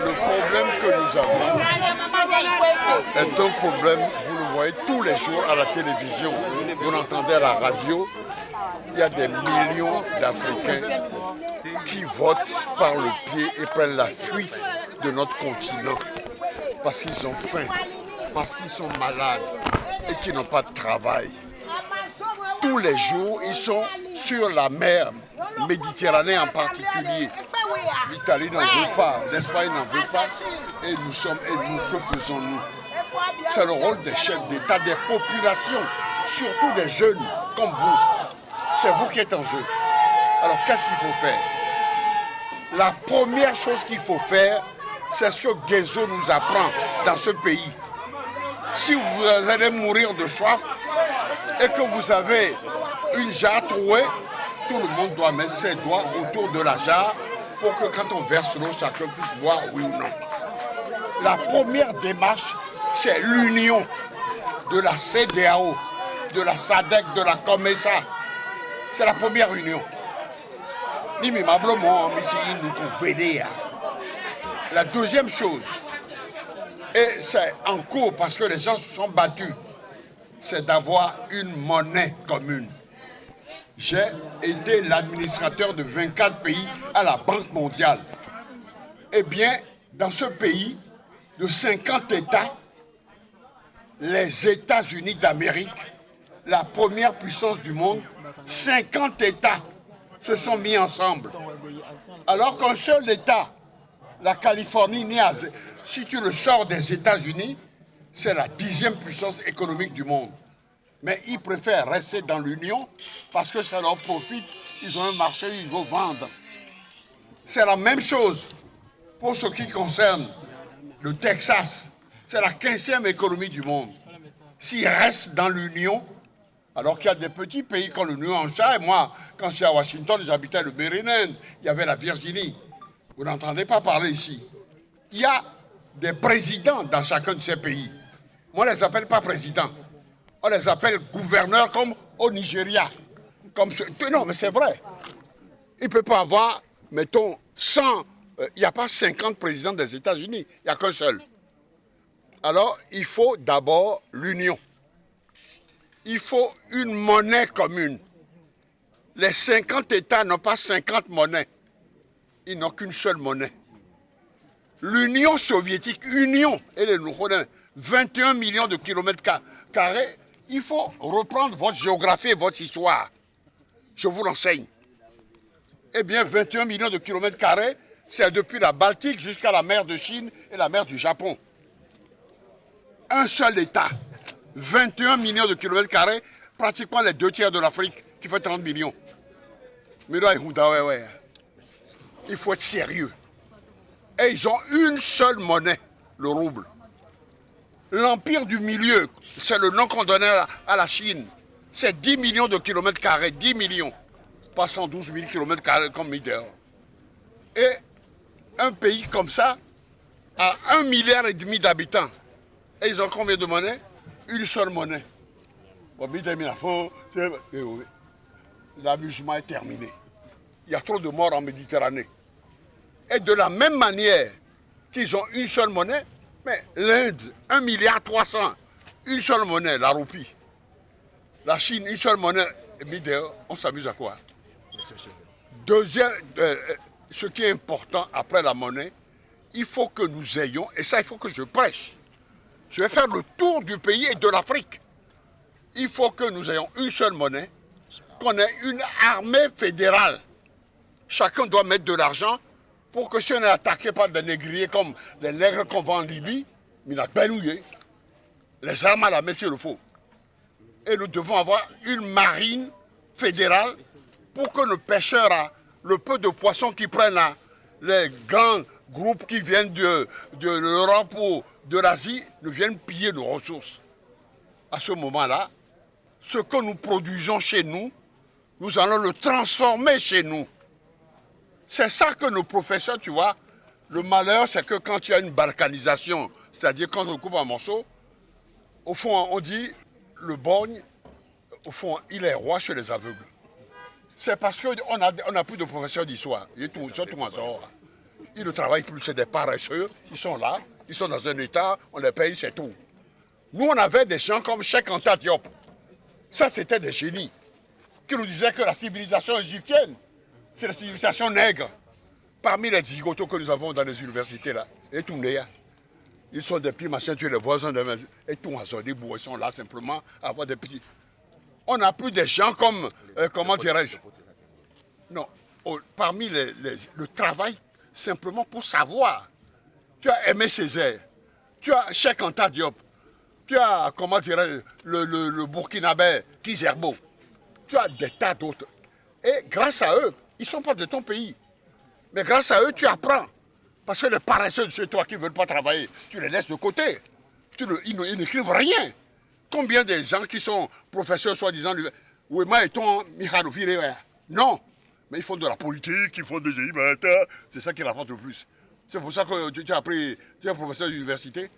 Le problème que nous avons est un problème, vous le voyez tous les jours à la télévision, vous l'entendez à la radio, il y a des millions d'Africains qui votent par le pied et prennent la fuite de notre continent parce qu'ils ont faim, parce qu'ils sont malades et qu'ils n'ont pas de travail. Tous les jours, ils sont sur la mer Méditerranée en particulier. L'Italie n'en veut pas, l'Espagne n'en veut pas. Et nous, que faisons-nous? C'est le rôle des chefs d'État, des populations, surtout des jeunes comme vous. C'est vous qui êtes en jeu. Alors qu'est-ce qu'il faut faire? La première chose qu'il faut faire, c'est ce que Guézo nous apprend dans ce pays. Si vous allez mourir de soif et que vous avez une jarre trouée, tout le monde doit mettre ses doigts autour de la jarre pour que quand on verse l'eau, chacun puisse boire, oui ou non. La première démarche, c'est l'union de la CEDEAO, de la SADC, de la COMESA. C'est la première union. La deuxième chose, et c'est en cours parce que les gens se sont battus, c'est d'avoir une monnaie commune. J'ai été l'administrateur de 24 pays à la Banque mondiale. Eh bien, dans ce pays, de 50 États, les États-Unis d'Amérique, la première puissance du monde, 50 États se sont mis ensemble. Alors qu'un seul État, la Californie, si tu le sors des États-Unis, c'est la 10e puissance économique du monde. Mais ils préfèrent rester dans l'Union parce que ça leur profite. Ils ont un marché, ils vont vendre. C'est la même chose pour ce qui concerne le Texas. C'est la 15e économie du monde. S'ils restent dans l'Union, alors qu'il y a des petits pays comme le New Hampshire, moi, quand j'étais à Washington, j'habitais le Maryland, il y avait la Virginie. Vous n'entendez pas parler ici. Il y a des présidents dans chacun de ces pays. Moi, on ne les appelle pas présidents. On les appelle gouverneurs comme au Nigeria. Non, mais c'est vrai. Il ne peut pas avoir, mettons, 100... il n'y a pas 50 présidents des États-Unis. Il n'y a qu'un seul. Alors, il faut d'abord l'union. Il faut une monnaie commune. Les 50 États n'ont pas 50 monnaies. Ils n'ont qu'une seule monnaie. L'Union soviétique, et les 21 millions de kilomètres carrés, il faut reprendre votre géographie et votre histoire. Je vous l'enseigne. Eh bien, 21 millions de kilomètres carrés, c'est depuis la Baltique jusqu'à la mer de Chine et la mer du Japon. Un seul État, 21 millions de kilomètres carrés, pratiquement les 2 tiers de l'Afrique, qui fait 30 millions. Mais là, il faut être sérieux. Et ils ont une seule monnaie, le rouble. L'Empire du Milieu, c'est le nom qu'on donnait à la Chine. C'est 10 millions de kilomètres carrés, 10 millions. Pas 112 000 kilomètres carrés comme Mider. Et un pays comme ça a 1,5 milliard d'habitants. Et ils ont combien de monnaie? Une seule monnaie. L'amusement est terminé. Il y a trop de morts en Méditerranée. Et de la même manière qu'ils ont une seule monnaie, mais l'Inde, 1,3 milliard, une seule monnaie, la roupie. La Chine, une seule monnaie, on s'amuse à quoi? Deuxième, ce qui est important après la monnaie, il faut que nous ayons, et ça il faut que je prêche, je vais faire le tour du pays et de l'Afrique. Il faut que nous ayons une seule monnaie, qu'on ait une armée fédérale. Chacun doit mettre de l'argent pour que si on est attaqué par des négriers comme les nègres qu'on vend en Libye, les armes à la main s'il le faut. Et nous devons avoir une marine fédérale pour que nos pêcheurs, le peu de poissons qu'ils prennent là, les grands groupes qui viennent de l'Europe ou de l'Asie, nous viennent piller nos ressources. À ce moment-là, ce que nous produisons chez nous, nous allons le transformer chez nous. C'est ça que nos professeurs, tu vois, le malheur, c'est que quand il y a une balkanisation, c'est-à-dire quand on coupe un morceau, au fond, on dit, le borgne, au fond, il est roi chez les aveugles. C'est parce qu'on a plus de professeurs d'histoire. Ils ne travaillent plus, c'est des paresseux. Ils sont là, ils sont dans un état, on les paye, c'est tout. Nous, on avait des gens comme Cheikh Anta Diop. Ça, c'était des génies qui nous disaient que la civilisation égyptienne, c'est la civilisation nègre. Parmi les zigotos que nous avons dans les universités, là, et tout ils sont des petits machins, tu es les voisins de et tout ils sont là simplement à avoir des petits. On n'a plus des gens comme, comment dirais-je? Non, parmi le travail, simplement pour savoir. Tu as Aimé Césaire, tu as Cheikh Anta Diop, tu as, comment dirais-je, le Burkinabé, Kizerbo, tu as des tas d'autres. Et grâce à eux, ils ne sont pas de ton pays. Mais grâce à eux, tu apprends. Parce que les paresseux de chez toi qui ne veulent pas travailler, tu les laisses de côté. Ils n'écrivent rien. Combien de gens qui sont professeurs soi-disant, oui, moi et ton non. Mais ils font de la politique, ils font des c'est ça qui rapporte le plus. C'est pour ça que tu as appris, tu es professeur d'université.